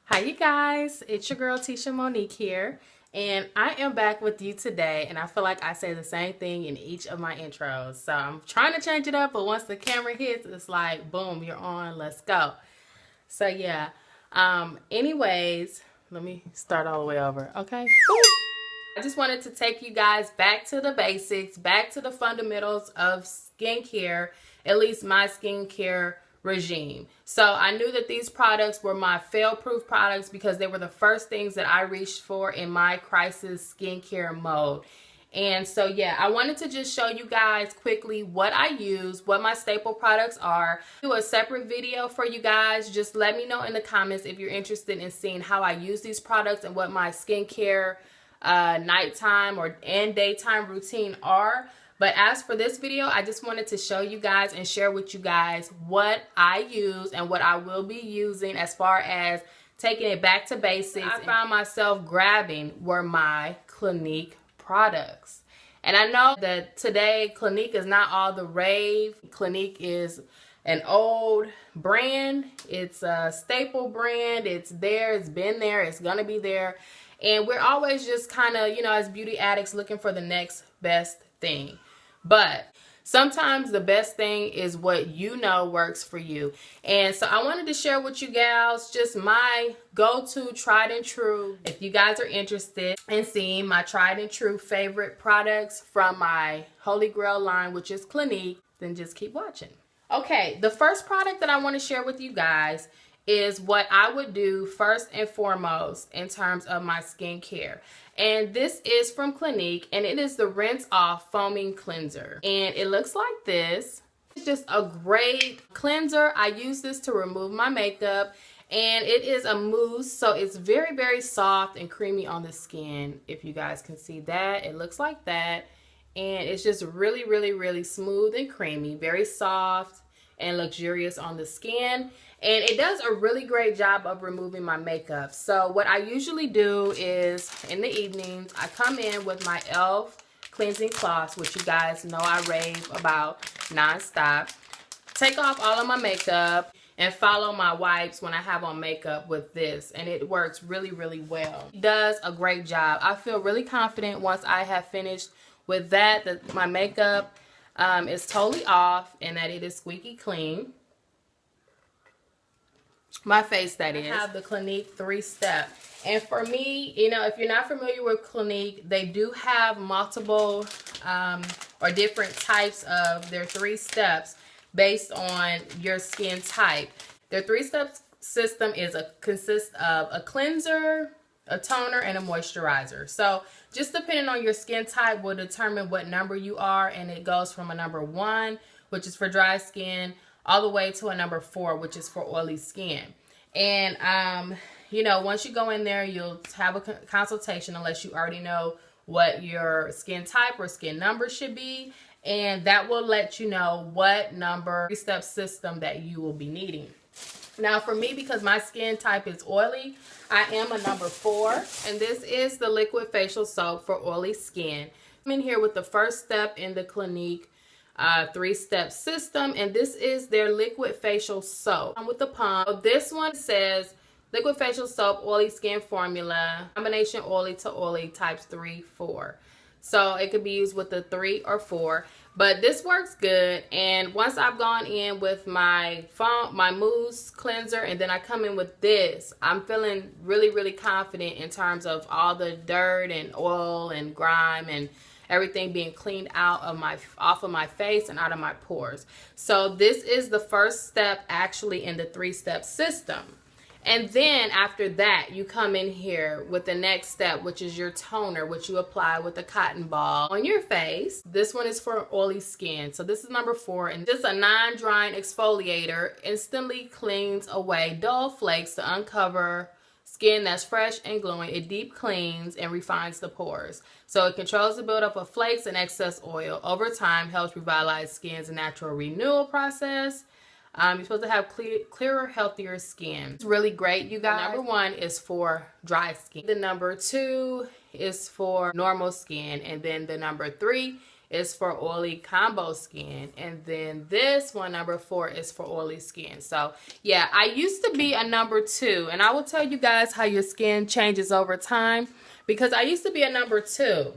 Hi you guys, it's your girl Teshiamonique here, and I am back with you today, and I feel like I say the same thing in each of my intros, so I'm trying to change it up, but once the camera hits, it's like, boom, you're on, let's go. So yeah, anyways, let me start all the way over, okay? I just wanted to take you guys back to the basics, back to the fundamentals of skincare, at least my skincare regime. So I knew that these products were my fail-proof products because they were the first things that I reached for in my crisis skincare mode. And so yeah, I wanted to just show you guys quickly what I use, what my staple products are. Do a separate video for you guys. Just let me know in the comments if you're interested in seeing how I use these products and what my skincare nighttime and daytime routine are. But as for this video, I just wanted to show you guys and share with you guys what I use and what I will be using as far as taking it back to basics. I found myself grabbing were my Clinique products. And I know that today Clinique is not all the rave. Clinique is an old brand. It's a staple brand. It's there. It's been there. It's going to be there. And we're always just kind of, you know, as beauty addicts looking for the next best thing. But sometimes the best thing is what you know works for you. And so I wanted to share with you gals just my go-to tried and true. If you guys are interested in seeing my tried and true favorite products from my Holy Grail line, which is Clinique, then just keep watching. Okay, the first product that I want to share with you guys is what I would do first and foremost in terms of my skincare. And this is from Clinique, and it is the Rinse Off Foaming Cleanser. And it looks like this. It's just a great cleanser. I use this to remove my makeup, and it is a mousse, so it's very, very soft and creamy on the skin. If you guys can see that, it looks like that. And it's just really, really, really smooth and creamy, very soft and luxurious on the skin. And it does a really great job of removing my makeup. So what I usually do is in the evenings, I come in with my e.l.f. cleansing cloths, which you guys know I rave about nonstop. Take off all of my makeup and follow my wipes when I have on makeup with this. And it works really, really well. It does a great job. I feel really confident once I have finished with that my makeup is totally off and that it is squeaky clean. My face, that is. I have the Clinique 3-step. And for me, you know, if you're not familiar with Clinique, they do have multiple or different types of their 3 steps based on your skin type. Their 3-step system consists of a cleanser, a toner, and a moisturizer. So just depending on your skin type will determine what number you are, and it goes from a number 1, which is for dry skin, all the way to a number 4, which is for oily skin. And you know, once you go in there, you'll have a consultation unless you already know what your skin type or skin number should be, and that will let you know what number 3-step system that you will be needing. Now for me, because my skin type is oily, I am a number 4, and this is the liquid facial soap for oily skin. I'm in here with the first step in the Clinique 3-step system, and this is their liquid facial soap. I'm with the pump. So this one says liquid facial soap, oily skin formula, combination oily to oily, types 3, 4. So it could be used with the 3 or 4, but this works good. And once I've gone in with my mousse cleanser, and then I come in with this, I'm feeling really, really confident in terms of all the dirt and oil and grime and everything being cleaned out of off of my face and out of my pores. So this is the first step actually in the 3-step system. And then after that, you come in here with the next step, which is your toner, which you apply with a cotton ball on your face. This one is for oily skin. So this is number 4, and just a non-drying exfoliator instantly cleans away dull flakes to uncover skin that's fresh and glowing. It deep cleans and refines the pores. So it controls the buildup of flakes and excess oil. Over time, helps revitalize skin's natural renewal process. You're supposed to have clearer, healthier skin. It's really great, you guys. Number 1 is for dry skin. The number 2 is for normal skin. And then the number 3 is for oily combo skin. And then this one, number 4, is for oily skin. So yeah, I used to be a number 2. And I will tell you guys how your skin changes over time. Because I used to be a number 2.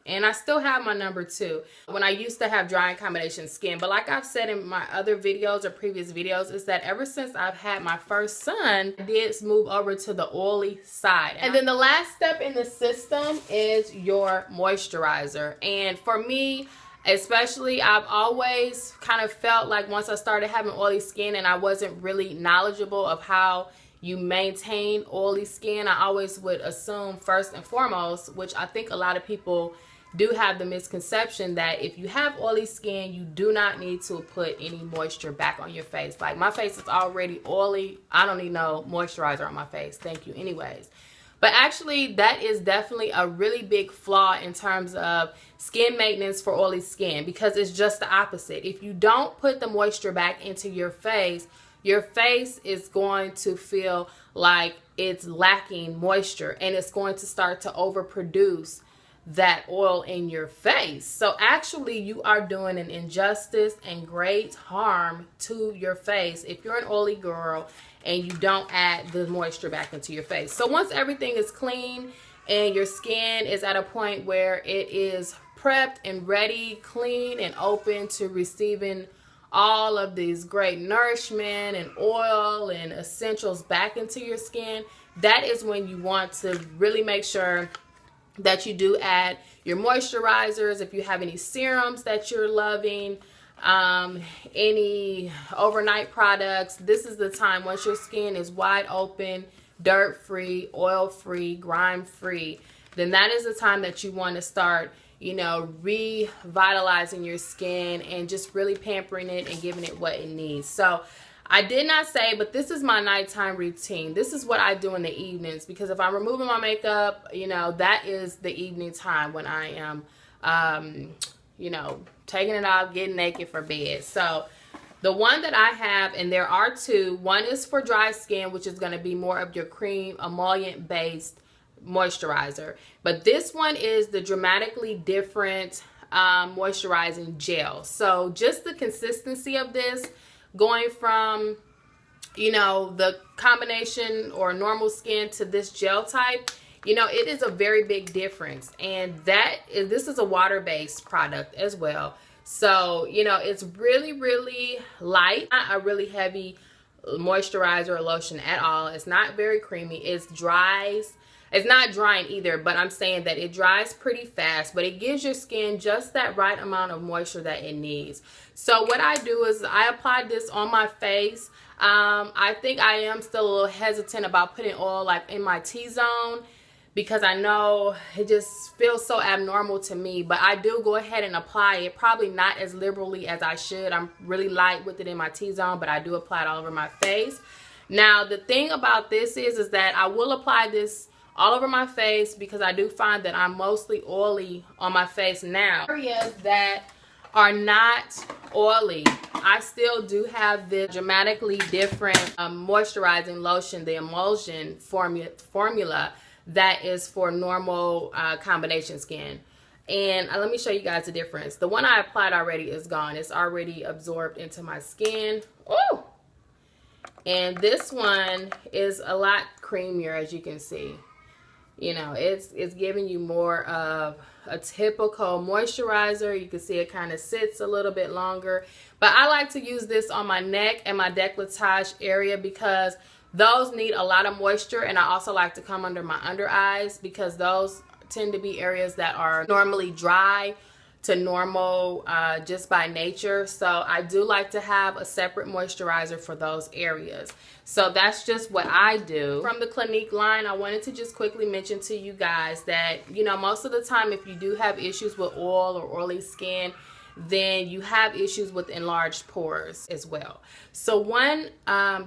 And I still have my number 2 when I used to have dry and combination skin. But like I've said in my other videos or previous videos, is that ever since I've had my first son, I did move over to the oily side. And then the last step in the system is your moisturizer. And for me, especially, I've always kind of felt like once I started having oily skin and I wasn't really knowledgeable of how you maintain oily skin, I always would assume first and foremost, which I think a lot of people do have the misconception, that if you have oily skin, you do not need to put any moisture back on your face. Like, my face is already oily. I don't need no moisturizer on my face. Thank you anyways. But actually, that is definitely a really big flaw in terms of skin maintenance for oily skin, because it's just the opposite. If you don't put the moisture back into your face is going to feel like it's lacking moisture, and it's going to start to overproduce that oil in your face. So actually, you are doing an injustice and great harm to your face if you're an oily girl and you don't add the moisture back into your face. So once everything is clean and your skin is at a point where it is prepped and ready, clean and open to receiving all of these great nourishment and oil and essentials back into your skin, that is when you want to really make sure that you do add your moisturizers. If you have any serums that you're loving, any overnight products, this is the time, once your skin is wide open, dirt free, oil free, grime free, then that is the time that you want to start, you know, revitalizing your skin and just really pampering it and giving it what it needs. So I did not say, but this is my nighttime routine. This is what I do in the evenings, because if I'm removing my makeup, you know, that is the evening time when I am, you know, taking it off, getting naked for bed. So the one that I have, and there are 2, one is for dry skin, which is going to be more of your cream emollient based moisturizer. But this one is the dramatically different moisturizing gel. So just the consistency of this, going from, you know, the combination or normal skin to this gel type, you know, it is a very big difference. And this is a water-based product as well. So, you know, it's really, really light, not a really heavy moisturizer or lotion at all. It's not very creamy. It's not drying either, but I'm saying that it dries pretty fast, but it gives your skin just that right amount of moisture that it needs. So what I do is I apply this on my face. I think I am still a little hesitant about putting oil like in my T-zone, because I know it just feels so abnormal to me, but I do go ahead and apply it, probably not as liberally as I should. I'm really light with it in my T-zone, but I do apply it all over my face. Now, the thing about this is that I will apply this all over my face, because I do find that I'm mostly oily on my face now. Areas that are not oily, I still do have this dramatically different moisturizing lotion, the emulsion formula that is for normal combination skin. And let me show you guys the difference. The one I applied already is gone. It's already absorbed into my skin. Ooh! And this one is a lot creamier, as you can see. You know, it's giving you more of a typical moisturizer. You can see it kind of sits a little bit longer. But I like to use this on my neck and my décolletage area, because those need a lot of moisture. And I also like to come under my under eyes, because those tend to be areas that are normally dry to normal just by nature. So I do like to have a separate moisturizer for those areas. So that's just what I do. From the Clinique line, I wanted to just quickly mention to you guys that, you know, most of the time if you do have issues with oil or oily skin, then you have issues with enlarged pores as well. So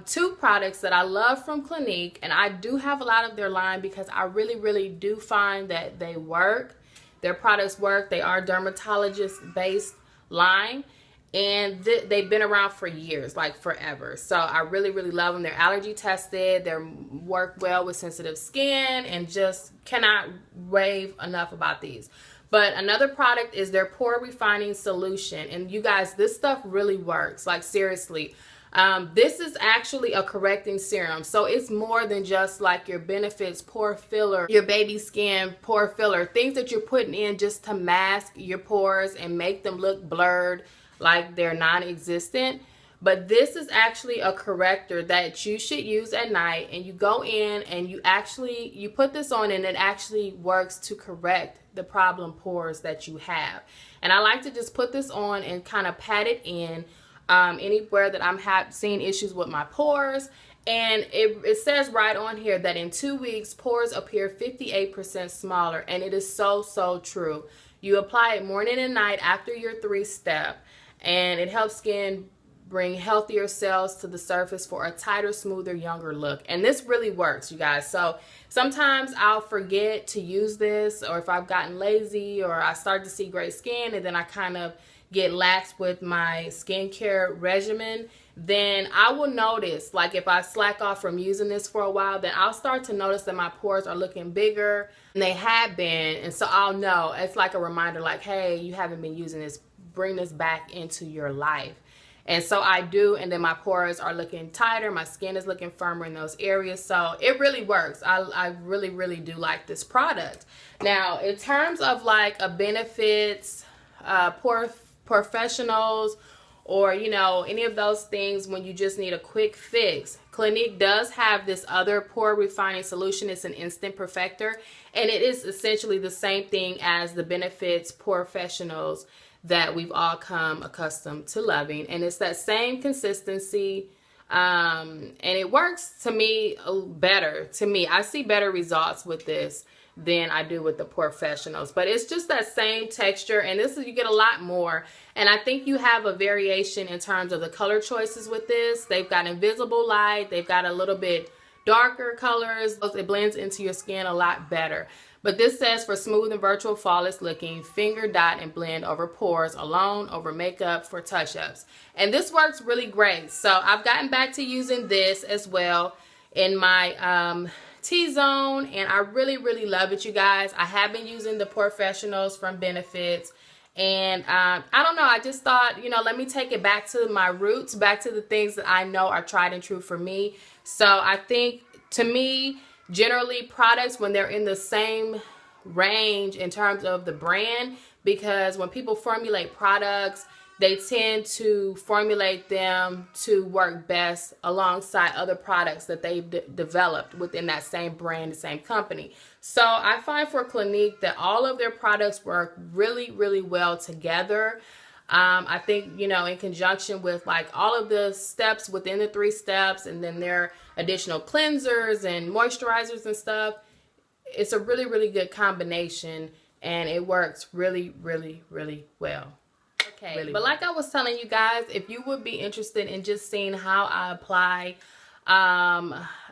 two products that I love from Clinique, and I do have a lot of their line because I really do find that they work. Their products work. They are dermatologist-based line, and they've been around for years, like forever. So I really love them. They're allergy tested. They work well with sensitive skin, and just cannot rave enough about these. But another product is their pore refining solution. And you guys, this stuff really works. Like, seriously. This is actually a correcting serum. So it's more than just like your benefits pore filler, your baby skin pore filler, things that you're putting in just to mask your pores and make them look blurred, like they're non-existent. But this is actually a corrector that you should use at night, and you go in and you put this on, and it actually works to correct the problem pores that you have. And I like to just put this on and kind of pat it in anywhere that I'm seeing issues with my pores. And it says right on here that in 2 weeks pores appear 58% smaller, and it is so true. You apply it morning and night after your 3-step, and it helps skin bring healthier cells to the surface for a tighter, smoother, younger look. And this really works, you guys. So sometimes I'll forget to use this, or if I've gotten lazy or I start to see gray skin and then I kind of get lax with my skincare regimen, then I will notice, like if I slack off from using this for a while, then I'll start to notice that my pores are looking bigger than they have been. And so I'll know, it's like a reminder, like, hey, you haven't been using this, bring this back into your life. And so I do, and then my pores are looking tighter, my skin is looking firmer in those areas. So it really works. I really do like this product. Now, in terms of like a benefits, pore professionals, or you know, any of those things when you just need a quick fix, Clinique does have this other pore refining solution. It's an instant perfector, and it is essentially the same thing as the benefits professionals that we've all come accustomed to loving, and it's that same consistency, and it works to me better. To me, I see better results with this than I do with the professionals, but it's just that same texture, and this is, you get a lot more. And I think you have a variation in terms of the color choices with this. They've got invisible light, they've got a little bit darker colors. It blends into your skin a lot better. But this says for smooth and virtual flawless looking, finger dot and blend over pores, alone, over makeup, for touch-ups. And this works really great. So I've gotten back to using this as well in my T-zone, and I really love it, you guys. I have been using the professionals from Benefits, and I don't know, I just thought, you know, let me take it back to my roots, back to the things that I know are tried and true for me. So I think, to me, generally products, when they're in the same range in terms of the brand, because when people formulate products, they tend to formulate them to work best alongside other products that they've developed within that same brand, the same company. So I find for Clinique that all of their products work really well together. I think, you know, in conjunction with like all of the steps within the 3 steps, and then their additional cleansers and moisturizers and stuff, it's a really good combination, and it works really well. Okay, really, but like I was telling you guys, if you would be interested in just seeing how I apply,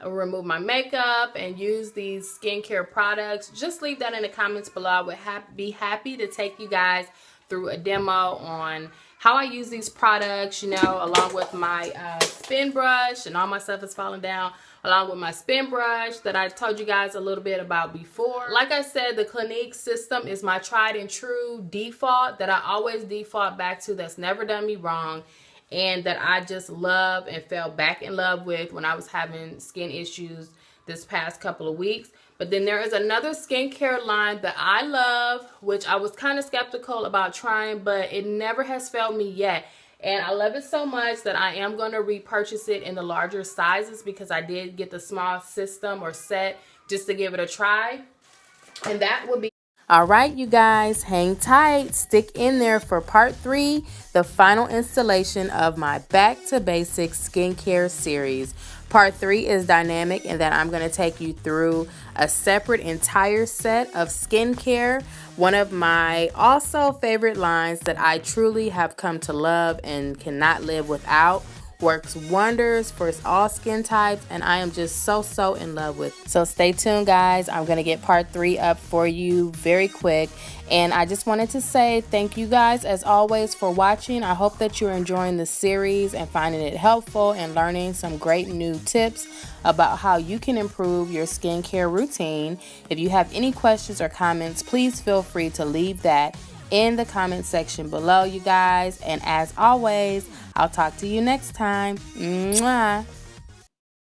remove my makeup and use these skincare products, just leave that in the comments below. I would be happy to take you guys through a demo on how I use these products, you know, along with my spin brush, and all my stuff is falling down, along with my spin brush that I told you guys a little bit about before. Like I said, the Clinique system is my tried and true default that I always default back to, that's never done me wrong, and that I just love and fell back in love with when I was having skin issues this past couple of weeks. But then there is another skincare line that I love, which I was kind of skeptical about trying, but it never has failed me yet. And I love it so much that I am going to repurchase it in the larger sizes, because I did get the small system or set just to give it a try. And that would be... All right, you guys, hang tight. Stick in there for part 3, the final installation of my Back to Basics skincare series. Part 3 is dynamic, and then I'm going to take you through a separate entire set of skincare. One of my also favorite lines that I truly have come to love and cannot live without, works wonders for all skin types, and I am just so in love with it. So stay tuned, guys. I'm gonna get part 3 up for you very quick, and I just wanted to say thank you guys as always for watching. I hope that you're enjoying the series and finding it helpful and learning some great new tips about how you can improve your skincare routine. If you have any questions or comments, please feel free to leave that in the comment section below, you guys. And as always, I'll talk to you next time. Mwah.